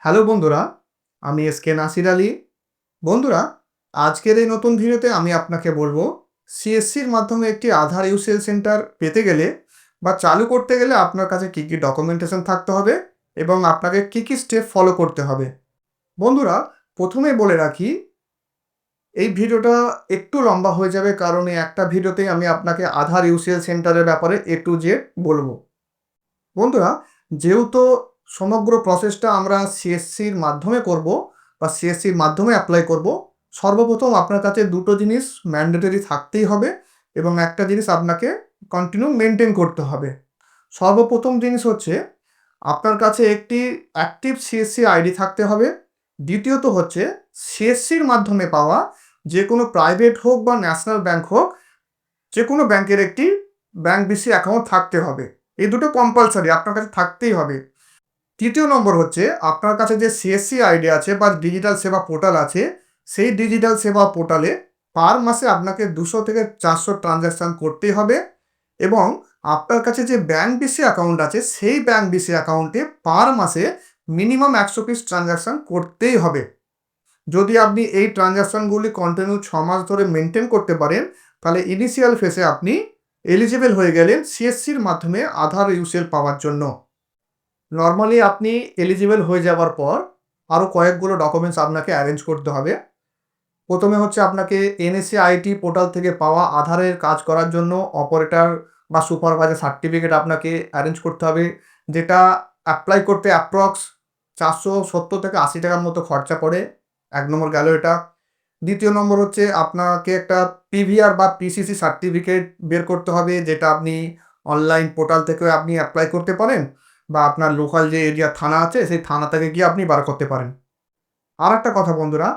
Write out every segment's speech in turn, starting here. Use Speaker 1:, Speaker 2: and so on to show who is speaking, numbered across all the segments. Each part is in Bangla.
Speaker 1: হ্যালো বন্ধুরা, আমি এসকে নাসির আলী। বন্ধুরা, আজকের এই নতুন ভিডিওতে আমি আপনাকে বলবো সিএসসির মাধ্যমে একটি আধার ইউসিএল সেন্টার পেতে গেলে বা চালু করতে গেলে আপনার কাছে কী কী ডকুমেন্টেশন থাকতে হবে এবং আপনাকে কী কী স্টেপ ফলো করতে হবে। বন্ধুরা, প্রথমে বলে রাখি এই ভিডিওটা একটু লম্বা হয়ে যাবে কারণ এই একটা ভিডিওতেই আমি আপনাকে আধার ইউসিএল সেন্টারের ব্যাপারে A to Z বলবো। বন্ধুরা, যেহেতু সমগ্র প্রসেসটা আমরা সিএসসির মাধ্যমে করব বা সিএসসির মাধ্যমে অ্যাপ্লাই করব, সর্বপ্রথম আপনার কাছে দুটো জিনিস ম্যান্ডেটরি থাকতেই হবে এবং একটা জিনিস আপনাকে কন্টিনিউ মেনটেন করতে হবে। সর্বপ্রথম জিনিস হচ্ছে আপনার কাছে একটি অ্যাক্টিভ সিএসসি আইডি থাকতে হবে। দ্বিতীয়ত হচ্ছে সিএসসির মাধ্যমে পাওয়া যে কোনো প্রাইভেট হোক বা ন্যাশনাল ব্যাংক হোক, যে কোনো ব্যাংকের একটি ব্যাংক বিসি অ্যাকাউন্ট থাকতে হবে। এই দুটো কম্পালসারি আপনার কাছে থাকতেই হবে। তৃতীয় নম্বর হচ্ছে আপনার কাছে যে সিএসসি আইডি আছে বা ডিজিটাল সেবা পোর্টাল আছে, সেই ডিজিটাল সেবা পোর্টালে পার মাসে আপনাকে 200 থেকে 400 ট্রানজ্যাকশান করতেই হবে এবং আপনার কাছে যে ব্যাংক বিসি অ্যাকাউন্ট আছে সেই ব্যাংক বিসি অ্যাকাউন্টে পার মাসে মিনিমাম 100 পিস ট্রানজ্যাকশান করতেই হবে। যদি আপনি এই ট্রানজ্যাকশানগুলি কন্টিনিউ 6 মাস ধরে মেনটেন করতে পারেন, তাহলে ইনিশিয়াল ফেসে আপনি এলিজিবল হয়ে গেলেন সিএসসির মাধ্যমে আধার ইউসিএল পাওয়ার জন্য। নর্মালি আপনি এলিজিবল হয়ে যাওয়ার পর আরও কয়েকগুলো ডকুমেন্টস আপনাকে অ্যারেঞ্জ করতে হবে। প্রথমে হচ্ছে আপনাকে এনএসসি আইটি পোর্টাল থেকে পাওয়া আধারের কাজ করার জন্য অপারেটর বা সুপারভাইজার সার্টিফিকেট আপনাকে অ্যারেঞ্জ করতে হবে, যেটা অ্যাপ্লাই করতে অ্যাপ্রক্স 470 থেকে 80 টাকার মতো খরচা পড়ে। 1 নম্বর গেল এটা। দ্বিতীয় নম্বর হচ্ছে আপনাকে একটা পিভিআর বা পিসিসি সার্টিফিকেট বের করতে হবে, যেটা আপনি অনলাইন পোর্টাল থেকেও আপনি অ্যাপ্লাই করতে পারেন বা আপনার লোকাল যে এরিয়া থানা আছে সেই থানা থেকে গিয়ে আপনি বার করতে পারেন। আর একটা কথা বন্ধুরা,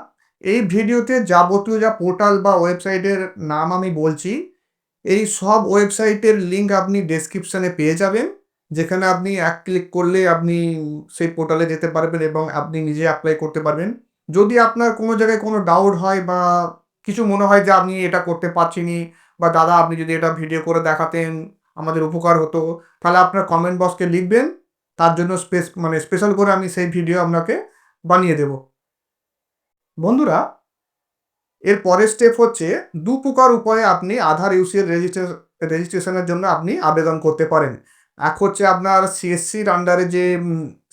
Speaker 1: এই ভিডিওতে যাবতীয় যা পোর্টাল বা ওয়েবসাইটের নাম আমি বলছি, এই সব ওয়েবসাইটের লিঙ্ক আপনি ডেসক্রিপশানে পেয়ে যাবেন, যেখানে আপনি এক ক্লিক করলে আপনি সেই পোর্টালে যেতে পারবেন এবং আপনি নিজে অ্যাপ্লাই করতে পারবেন। যদি আপনার কোনো জায়গায় কোনো ডাউট হয় বা কিছু মনে হয় যে আমি এটা করতে পারছি নি বা দাদা আপনি যদি এটা ভিডিও করে দেখাতেন আমাদের উপকার হতো, তাহলে আপনার কমেন্ট বক্সে লিখবেন। তার জন্য স্পেশাল করে আমি সেই ভিডিও আপনাকে বানিয়ে দেব। বন্ধুরা, এর পরের স্টেপ হচ্ছে 2 প্রকার উপায়ে আপনি আধার ইউসিএল রেজিস্ট্রেশনের জন্য আপনি আবেদন করতে পারেন। এক হচ্ছে আপনার সিএসসির আন্ডারে যে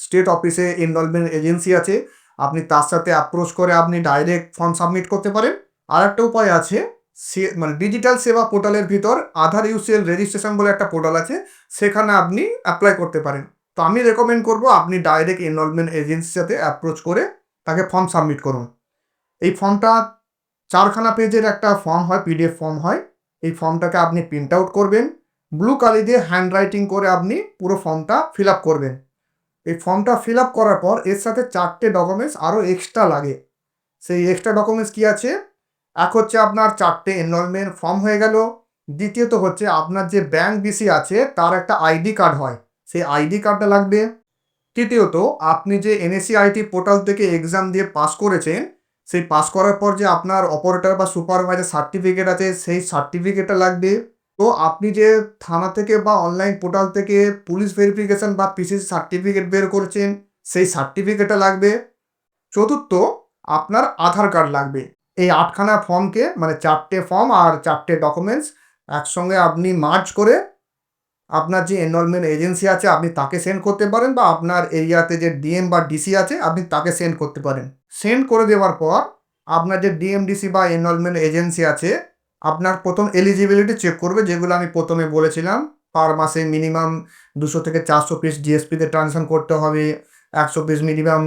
Speaker 1: স্টেট অফিসে এনরোলমেন্ট এজেন্সি আছে, আপনি তার সাথে অ্যাপ্রোচ করে আপনি ডাইরেক্ট ফর্ম সাবমিট করতে পারেন। আরেকটা উপায় আছে, ডিজিটাল সেবা পোর্টালের ভিতর আধার ইউসিএল রেজিস্ট্রেশন বলে একটা পোর্টাল আছে, সেখানে আপনি অ্যাপ্লাই করতে পারেন। তো আমি রেকমেন্ড করব আপনি ডাইরেক্ট এনরোলমেন্ট এজেন্সির সাথে অ্যাপ্রোচ করে তাকে ফর্ম সাবমিট করুন। এই ফর্মটা 4খানা পেজের একটা ফর্ম হয়, পিডিএফ ফর্ম হয়। এই ফর্মটাকে আপনি প্রিন্ট আউট করবেন, ব্লু কালি দিয়ে হ্যান্ড রাইটিং করে আপনি পুরো ফর্মটা ফিল আপ করবেন। এই ফর্মটা ফিল আপ করার পর এর সাথে 4টে ডকুমেন্টস আরও এক্সট্রা লাগে। সেই এক্সট্রা ডকুমেন্টস কী আছে? এক হচ্ছে আপনার 4টে এনরোলমেন্ট ফর্ম হয়ে গেল। দ্বিতীয়ত হচ্ছে আপনার যে ব্যাংক বিসি আছে তার একটা আইডি কার্ড হয়, সেই আইডি কার্ডটা লাগবে। তৃতীয়ত আপনি যে এনএসসি আইটি পোর্টাল থেকে এক্সাম দিয়ে পাস করেছেন, সেই পাস করার পর যে আপনার অপারেটর বা সুপারভাইজার সার্টিফিকেট আছে সেই সার্টিফিকেটটা লাগবে। তো আপনি যে থানা থেকে বা অনলাইন পোর্টাল থেকে পুলিশ ভেরিফিকেশন বা পিসিসি সার্টিফিকেট বের করেছেন সেই সার্টিফিকেটটা লাগবে। চতুর্থ, আপনার আধার কার্ড লাগবে। এই 8খানা ফর্মকে 4টে ফর্ম আর 4টে ডকুমেন্টস একসঙ্গে আপনি মার্জ করে আপনার যে এনরোলমেন্ট এজেন্সি আছে আপনি তাকে সেন্ড করতে পারেন বা আপনার এরিয়াতে যে ডিএম বা ডিসি আছে আপনি তাকে সেন্ড করতে পারেন। সেন্ড করে দেওয়ার পর আপনার যে ডিএম ডিসি বা এনরোলমেন্ট এজেন্সি আছে আপনার প্রথম এলিজিবিলিটি চেক করবে, যেগুলো আমি প্রথমে বলেছিলাম। পার মাসে মিনিমাম 200 থেকে 400 পিস জিএসপিতে ট্রানজ্যাকশন করতে হবে, 100 পিস মিনিমাম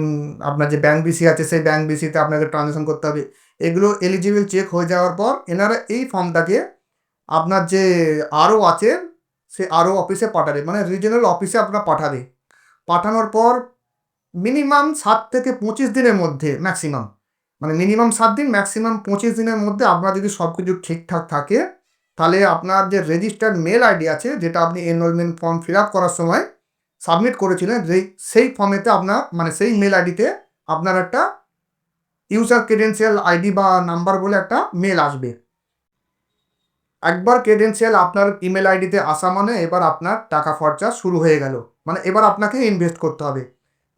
Speaker 1: আপনার যে ব্যাংক বিসি আছে সেই ব্যাংক বিসিতে আপনাকে ট্রানজ্যাকশন করতে হবে। এগুলো এলিজিবল চেক হয়ে যাওয়ার পর এনারা এই ফর্মটাকে আপনার যে আরও আছে সে আরও অফিসে পাঠাবে, রিজিওনাল অফিসে আপনার পাঠাবে। পাঠানোর পর মিনিমাম 7 থেকে 25 দিনের মধ্যে ম্যাক্সিমাম, মিনিমাম 7 দিন ম্যাক্সিমাম 25 দিনের মধ্যে আপনার যদি সব কিছু ঠিকঠাক থাকে, তাহলে আপনার যে রেজিস্টার্ড মেল আইডি আছে যেটা আপনি এনরোলমেন্ট ফর্ম ফিল আপ করার সময় সাবমিট করেছিলেন, সেই ফর্মেতে আপনার সেই মেল আইডিতে আপনার একটা ইউজার ক্রেডেনশিয়াল আইডি বা নাম্বার বলে একটা মেল আসবে। একবার ক্রেডেনশিয়াল আপনার ইমেল আইডিতে আসা এবার আপনার টাকা খরচা শুরু হয়ে গেল, এবার আপনাকে ইনভেস্ট করতে হবে।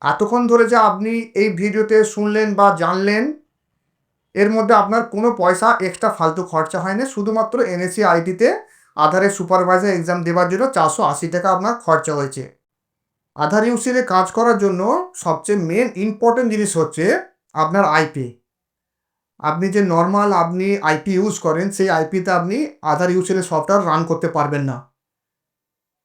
Speaker 1: এতক্ষণ ধরে যে আপনি এই ভিডিওতে শুনলেন বা জানলেন, এর মধ্যে আপনার কোনো পয়সা এক্সট্রা ফালতু খরচা হয় না। শুধুমাত্র এনএসসি আইটিতে আধারের সুপারভাইজার এক্সাম দেওয়ার জন্য 480 টাকা আপনার খরচা হয়েছে। আধার ইউসিলে কাজ করার জন্য সবচেয়ে মেন ইম্পর্টেন্ট জিনিস হচ্ছে আপনার আইপি। আপনি যে নর্মাল আপনি আইপি ইউজ করেন, সেই আইপিতে আপনি আধার ইউসিলের সফটওয়্যার রান করতে পারবেন না।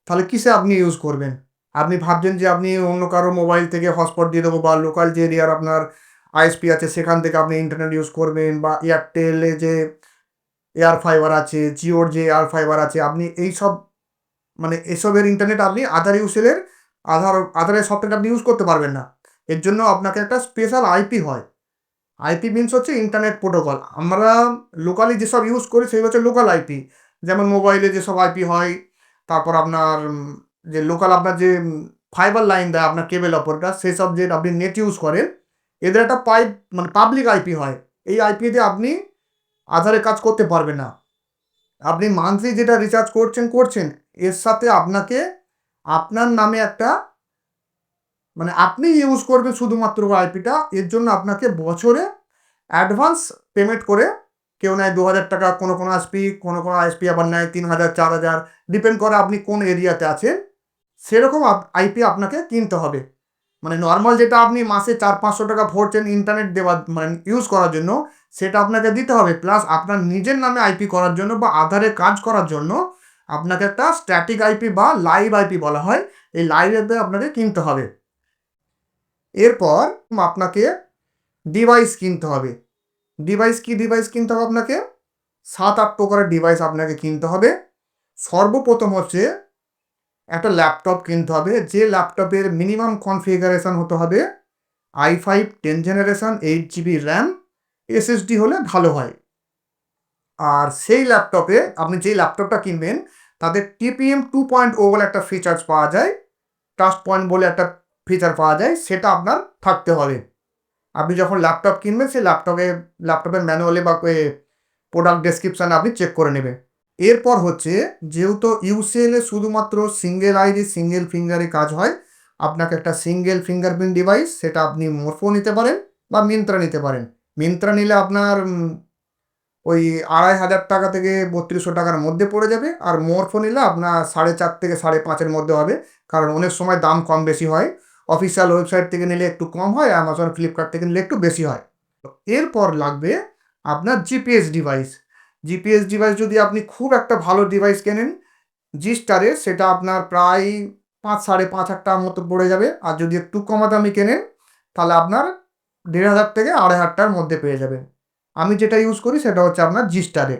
Speaker 1: তাহলে কিসে আপনি ইউজ করবেন? আপনি ভাবছেন যে আপনি অন্য কারো মোবাইল থেকে হটস্পট দিয়ে দেবো, বা লোকাল যে এরিয়ার আপনার আইএসপি আছে সেখান থেকে আপনি ইন্টারনেট ইউজ করবেন, বা এয়ারটেলে যে এয়ার ফাইবার আছে, জিওর যে এয়ার ফাইবার আছে, আপনি এইসব মানে এসবের ইন্টারনেট আপনি আধার ইউসেলের আধারের সফটওয়্যার আপনি ইউজ করতে পারবেন না। এর জন্য আপনাকে একটা স্পেশাল আইপি হয়। আইপি মিনস হচ্ছে ইন্টারনেট প্রোটোকল। আমরা লোকালি যেসব ইউজ করি সেগুলো হচ্ছে লোকাল আইপি। যেমন মোবাইলে যেসব আইপি হয়, তারপর আপনার যে লোকাল আপনার যে ফাইবার লাইন দেয় আপনার কেবল অপারেটর, সেসব যে আপনি নেট ইউজ করেন, এদের একটা মানে পাবলিক আইপি হয়। এই আইপি দিয়ে আপনি আধারে কাজ করতে পারবেন না। আপনি মান্থলি যেটা রিচার্জ করছেন, এর সাথে আপনাকে আপনার নামে একটা মানে আপনি ইউজ করবেন শুধুমাত্র আইপিটা। এর জন্য আপনাকে বছরে অ্যাডভান্স পেমেন্ট করে, কেউ নেয় 2000 টাকা, কোনো আইএসপি, কোনো আইএসপি আবার নেয় 3000, 4000, ডিপেন্ড করে আপনি কোন এরিয়াতে আছেন। সেরকম আইপি আপনাকে কিনতে হবে। মানে নর্মাল যেটা আপনি মাসে 400-500 টাকা ভরছেন ইন্টারনেট দেওয়ার মানে ইউজ করার জন্য, সেটা আপনাকে দিতে হবে। প্লাস আপনার নিজের নামে আইপি করার জন্য বা আধারে কাজ করার জন্য আপনাকে একটা স্ট্যাটিক আইপি বা লাইভ আইপি বলা হয়, এই লাইভ আইপি আপনাকে কিনতে হবে। এরপর আপনাকে ডিভাইস কিনতে হবে। ডিভাইস কিনতে হবে আপনাকে? 7-8 প্রকারের ডিভাইস আপনাকে কিনতে হবে। সর্বপ্রথম হচ্ছে একটা ল্যাপটপ কিনতে হবে, যে ল্যাপটপের মিনিমাম কনফিগারেশন হতে হবে i5 10 generation, 8 GB RAM, SSD হলে ভালো হয়। আর সেই ল্যাপটপে আপনি যেই ল্যাপটপটা কিনবেন তাদের TPM 2.0 বলে একটা ফিচার্স পাওয়া যায়, ট্রাস্ট পয়েন্ট বলে একটা ফিচার পাওয়া যায়, সেটা আপনার থাকতে হবে। আপনি যখন ল্যাপটপ কিনবেন সেই ল্যাপটপের ম্যানুয়ালে বা প্রোডাক্ট ডেসক্রিপশানে আপনি চেক করে নেবেন। এরপর হচ্ছে, যেহেতু ইউসিএলে শুধুমাত্র সিঙ্গেল আইডি সিঙ্গেল ফিঙ্গারে কাজ হয়, আপনাকে একটা সিঙ্গেল ফিঙ্গারপ্রিন্ট ডিভাইস, সেটা আপনি মোরফো নিতে পারেন বা মিন্ত্রা নিতে পারেন। মিন্ত্রা নিলে আপনার ওই 2500 টাকা থেকে 3200 টাকার মধ্যে পড়ে যাবে, আর মোরফো নিলে আপনার 4.5 থেকে 5.5-এর মধ্যে হবে, কারণ অনেক সময় দাম কম বেশি হয়। অফিসিয়াল ওয়েবসাইট থেকে নিলে একটু কম হয়, অ্যামাজন ফ্লিপকার্ট থেকে নিলে একটু বেশি হয়। এরপর লাগবে আপনার জিপিএস ডিভাইস। জিপিএস ডিভাইস যদি আপনি খুব একটা ভালো ডিভাইস কেনেন জি স্টারে, সেটা আপনার প্রায় 5-5.5 টাকার মতো পড়ে যাবে। আর যদি একটু কম দামি কেনেন তাহলে আপনার 1500 থেকে 2500 টাকার মধ্যে পেয়ে যাবেন। আমি যেটা ইউজ করি সেটা হচ্ছে আপনার জি স্টারে।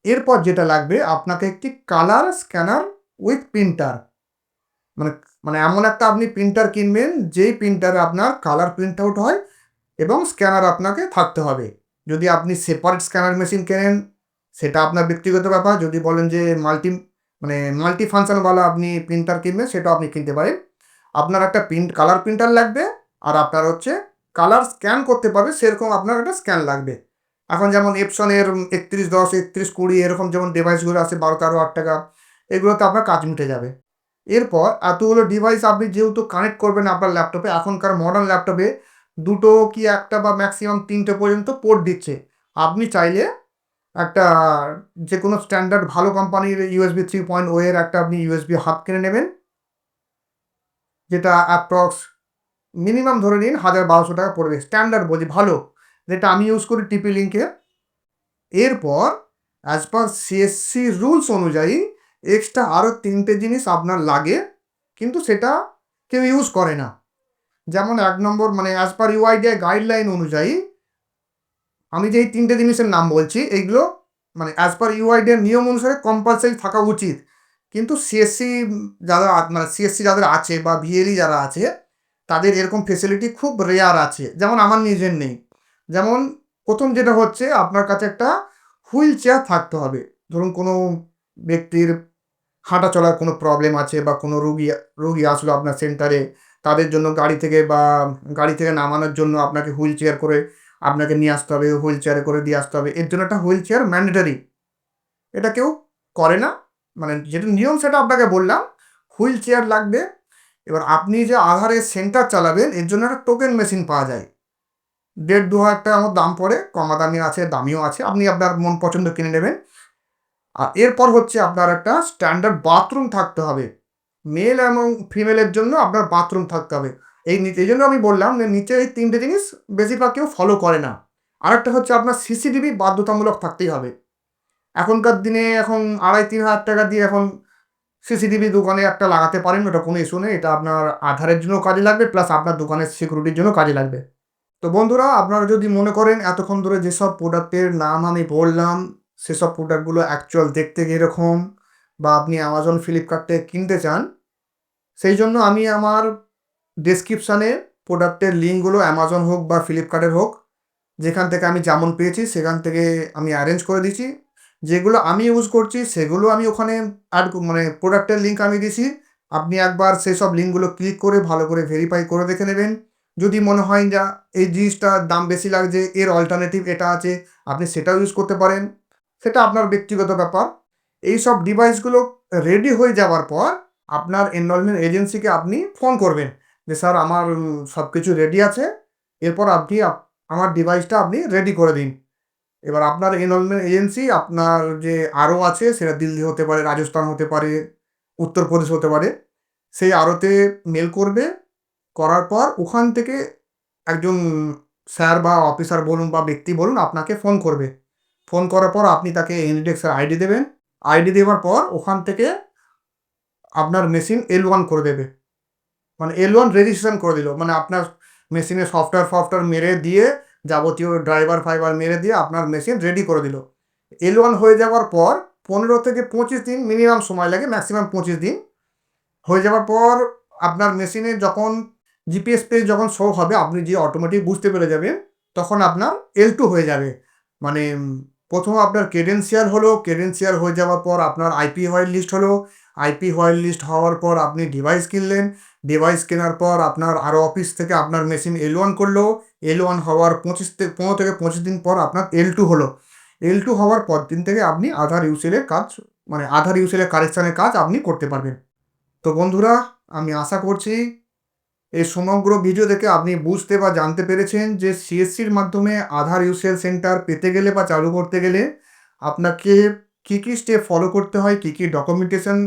Speaker 1: এরপর যেটা লাগবে আপনাকে একটি কালার স্ক্যানার উইথ প্রিন্টার, মানে মানে এমন একটা আপনি প্রিন্টার কিনবেন যেই প্রিন্টারে আপনার কালার প্রিন্ট আউট হয় এবং স্ক্যানার আপনাকে থাকতে হবে। যদি আপনি সেপারেট স্ক্যানার মেশিন কেনেন সেটা আপনার ব্যক্তিগত ব্যাপার। যদি বলেন যে মাল্টি ফাংশনওয়ালা আপনি প্রিন্টার কিনবেন, সেটাও আপনি কিনতে পারেন। আপনার একটা কালার প্রিন্টার লাগবে, আর আপনার হচ্ছে কালার স্ক্যান করতে পারবে সেরকম আপনার একটা স্ক্যান লাগবে। এখন যেমন এপসনের 3110, 3120 এরকম যেমন ডিভাইসগুলো আছে 12-13 টাকা, এগুলোতে আপনার কাজ মিটে যাবে। এরপর এতগুলো ডিভাইস আপনি যেহেতু কানেক্ট করবেন আপনার ল্যাপটপে, এখনকার মডার্ন ল্যাপটপে 2টো কি 1টা বা ম্যাক্সিমাম 3টে পর্যন্ত পোর্ট দিচ্ছে। আপনি চাইলে একটা যে কোনো স্ট্যান্ডার্ড ভালো কোম্পানির USB 3.0 এর একটা আপনি USB হাব কিনে নেবেন, যেটা অ্যাপ্রক্স মিনিমাম ধরে নিন 1000-1200 টাকা পড়বে। স্ট্যান্ডার্ড বলছি, ভালো, যেটা আমি ইউজ করি টিপি লিঙ্কের। এরপর অ্যাজ পার সিএসসি রুলস অনুযায়ী এক্সট্রা আরও 3টে জিনিস আপনার লাগে, কিন্তু সেটা কেউ ইউজ করে না। যেমন 1 নম্বর, মানে অ্যাজ পার ইউআইডিআই গাইডলাইন অনুযায়ী আমি যে এই 3টে জিনিসের নাম বলছি, এইগুলো মানে অ্যাজ পার ইউআইডিআই নিয়ম অনুসারে কম্পালসারি থাকা উচিত। কিন্তু সিএসসি মানে সিএসসি যাদের আছে বা ভিএলই যারা আছে, তাদের এরকম ফেসিলিটি খুব রেয়ার আছে, যেমন আমার নিজের নেই। যেমন প্রথম যেটা হচ্ছে, আপনার কাছে একটা হুইল চেয়ার থাকতে হবে। ধরুন কোনো ব্যক্তির হাঁটা চলার কোনো প্রবলেম আছে, বা কোনো রুগী আসলো আপনার সেন্টারে, তাদের জন্য গাড়ি থেকে নামানোর জন্য আপনাকে হুইল চেয়ার করে আপনাকে নিয়ে আসতে হবে, হুইল চেয়ারে করে দিয়ে আসতে হবে। এর জন্য একটা হুইল চেয়ার ম্যান্ডেটরি। এটা কেউ করে না, মানে যেটা নিয়ম সেটা আপনাকে বললাম। হুইল চেয়ার লাগবে। এবার আপনি যে আধারের সেন্টার চালাবেন এর জন্য একটা টোকেন মেশিন পাওয়া যায়, 1,500-2,000 টাকার মতো দাম পড়ে, কমা দামি আছে, দামিও আছে, আপনি আপনার মন পছন্দ কিনে নেবেন। আর এরপর হচ্ছে আপনার একটা স্ট্যান্ডার্ড বাথরুম থাকতে হবে, মেল এবং ফিমেলের জন্য আপনার বাথরুম থাকতে হবে। এই জন্য আমি বললাম যে নিচে এই 3টে জিনিস বেশিরভাগ কেউ ফলো করে না। আরেকটা হচ্ছে আপনার সিসিটিভি বাধ্যতামূলক থাকতেই হবে। এখনকার দিনে এখন 2,500-3,000 টাকা দিয়ে এখন সিসিটিভি দোকানে একটা লাগাতে পারেন, ওটা কোনো ইস্যু নেই। এটা আপনার আধারের জন্য কাজে লাগবে, প্লাস আপনার দোকানের সিকিউরিটির জন্য কাজে লাগবে। তো বন্ধুরা, আপনারা যদি মনে করেন এতক্ষণ ধরে যেসব প্রোডাক্টের নাম আমি বললাম সেসব প্রোডাক্টগুলো অ্যাকচুয়াল দেখতে কীরকম, বা আপনি অ্যামাজন ফ্লিপকার্ট থেকে কিনতে চান, সেই জন্য আমি আমার ডেসক্রিপশানে প্রোডাক্টের লিঙ্কগুলো অ্যামাজন হোক বা ফ্লিপকার্টের হোক, যেখান থেকে আমি যেমন পেয়েছি সেখান থেকে আমি অ্যারেঞ্জ করে দিয়েছি। যেগুলো আমি ইউজ করছি সেগুলো আমি ওখানে মানে প্রোডাক্টের লিঙ্ক আমি দিয়েছি। আপনি একবার সেই সব লিঙ্কগুলো ক্লিক করে ভালো করে ভেরিফাই করে দেখে নেবেন। যদি মনে হয় যা এই জিনিসটার দাম বেশি লাগছে, এর অল্টারনেটিভ এটা আছে, আপনি সেটাও ইউজ করতে পারেন। সেটা আপনার ব্যক্তিগত ব্যাপার। এই সব ডিভাইসগুলো রেডি হয়ে যাওয়ার পর আপনার এনরোলমেন্ট এজেন্সিকে আপনি ফোন করবেন যে স্যার আমার সব কিছু রেডি আছে, এরপর আপনি আমার ডিভাইসটা আপনি রেডি করে দিন। এবার আপনার এনরোলমেন্ট এজেন্সি আপনার যে আরও আছে, সেটা দিল্লি হতে পারে, রাজস্থান হতে পারে, উত্তরপ্রদেশ হতে পারে, সেই আরওতে মেল করবে। করার পর ওখান থেকে একজন স্যার বা অফিসার বলুন বা ব্যক্তি বলুন আপনাকে ফোন করবে। ফোন করার পর আপনি তাকে এনিডেক্সের আইডি দেবেন। আইডি দেওয়ার পর ওখান থেকে আপনার মেশিন L1 করে দেবে। মানে L1 রেজিস্ট্রেশন করে দিল। মানে আপনার মেশিনে সফটওয়্যার মেরে দিয়ে, যাবতীয় ড্রাইভার মেরে দিয়ে আপনার মেশিন রেডি করে দিল। L1 হয়ে যাওয়ার পর 15 থেকে 25 দিন মিনিমাম সময় লাগে, ম্যাক্সিমাম 25 দিন। হয়ে যাওয়ার পর আপনার মেশিনে যখন জিপিএস পেজ যখন শো হবে, আপনি যে অটোমেটিক বুঝতে পেরে যাবেন, তখন আপনার L2 হয়ে যাবে। মানে প্রথম আপনার ক্রেডেনশিয়াল হলো, ক্রেডেনশিয়াল হয়ে যাওয়ার পর আপনার আইপি হোয়াইট লিস্ট হলো, আইপি হোয়াইট লিস্ট হওয়ার পর আপনি ডিভাইস কিনলেন, ডিভাইস কেনার পর আপনার আরও অফিস থেকে আপনার মেশিন L1 করলো, L1 হওয়ার 15 থেকে 25 দিন পর আপনার L2 হলো। L2 হওয়ার পর দিন থেকে আপনি আধার ইউসিএলের কাজ, মানে আধার ইউসিএলের কারেকশানের কাজ আপনি করতে পারবেন। তো বন্ধুরা, আমি আশা করছি এই সমগ্র ভিডিও দেখে আপনি বুঝতে বা জানতে পেরেছেন যে সিএসসির মাধ্যমে আধার ইউসিএল সেন্টার পেতে গেলে বা চালু করতে গেলে আপনাকে কী কী স্টেপ ফলো করতে হয়, কী কী ডকুমেন্টেশন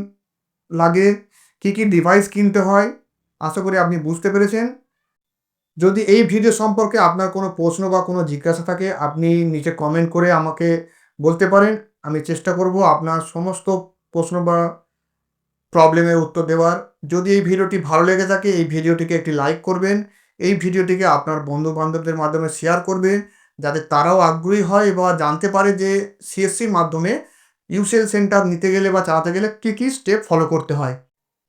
Speaker 1: লাগে, কী কী ডিভাইস কিনতে হয়। আশা করি আপনি বুঝতে পেরেছেন। যদি এই ভিডিও সম্পর্কে আপনার কোনো প্রশ্ন বা কোনো জিজ্ঞাসা থাকে, আপনি নিচে কমেন্ট করে আমাকে বলতে পারেন। আমি চেষ্টা করব আপনার সমস্ত প্রশ্ন বা প্রবলেমের উত্তর দেওয়ার। যদি এই ভিডিওটি ভালো লেগে থাকে, এই ভিডিওটিকে একটি লাইক করবেন। এই ভিডিওটিকে আপনার বন্ধু-বান্ধবদের মাধ্যমে শেয়ার করবেন, যাতে তারাও আগ্রহী হয় বা জানতে পারে যে সিএসসির মাধ্যমে ইউসিএল সেন্টার নিতে গেলে বা চালাতে গেলে কী কী স্টেপ ফলো করতে হয়।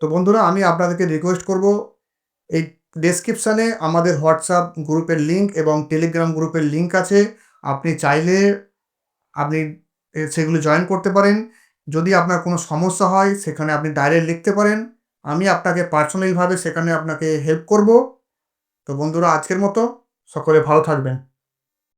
Speaker 1: তো বন্ধুরা, আমি আপনাদেরকে রিকোয়েস্ট করব, এই ডেসক্রিপশানে আমাদের হোয়াটসঅ্যাপ গ্রুপের লিঙ্ক এবং টেলিগ্রাম গ্রুপের লিঙ্ক আছে। আপনি চাইলে আপনি সেগুলো জয়েন করতে পারেন। যদি আপনার কোনো সমস্যা হয় সেখানে আপনি ডাইরেক্ট লিখতে পারেন। আমি আপনাকে পার্সোনালিভাবে সেখানে আপনাকে হেল্প করব। তো বন্ধুরা, আজকের মতো সকলে ভালো থাকবেন।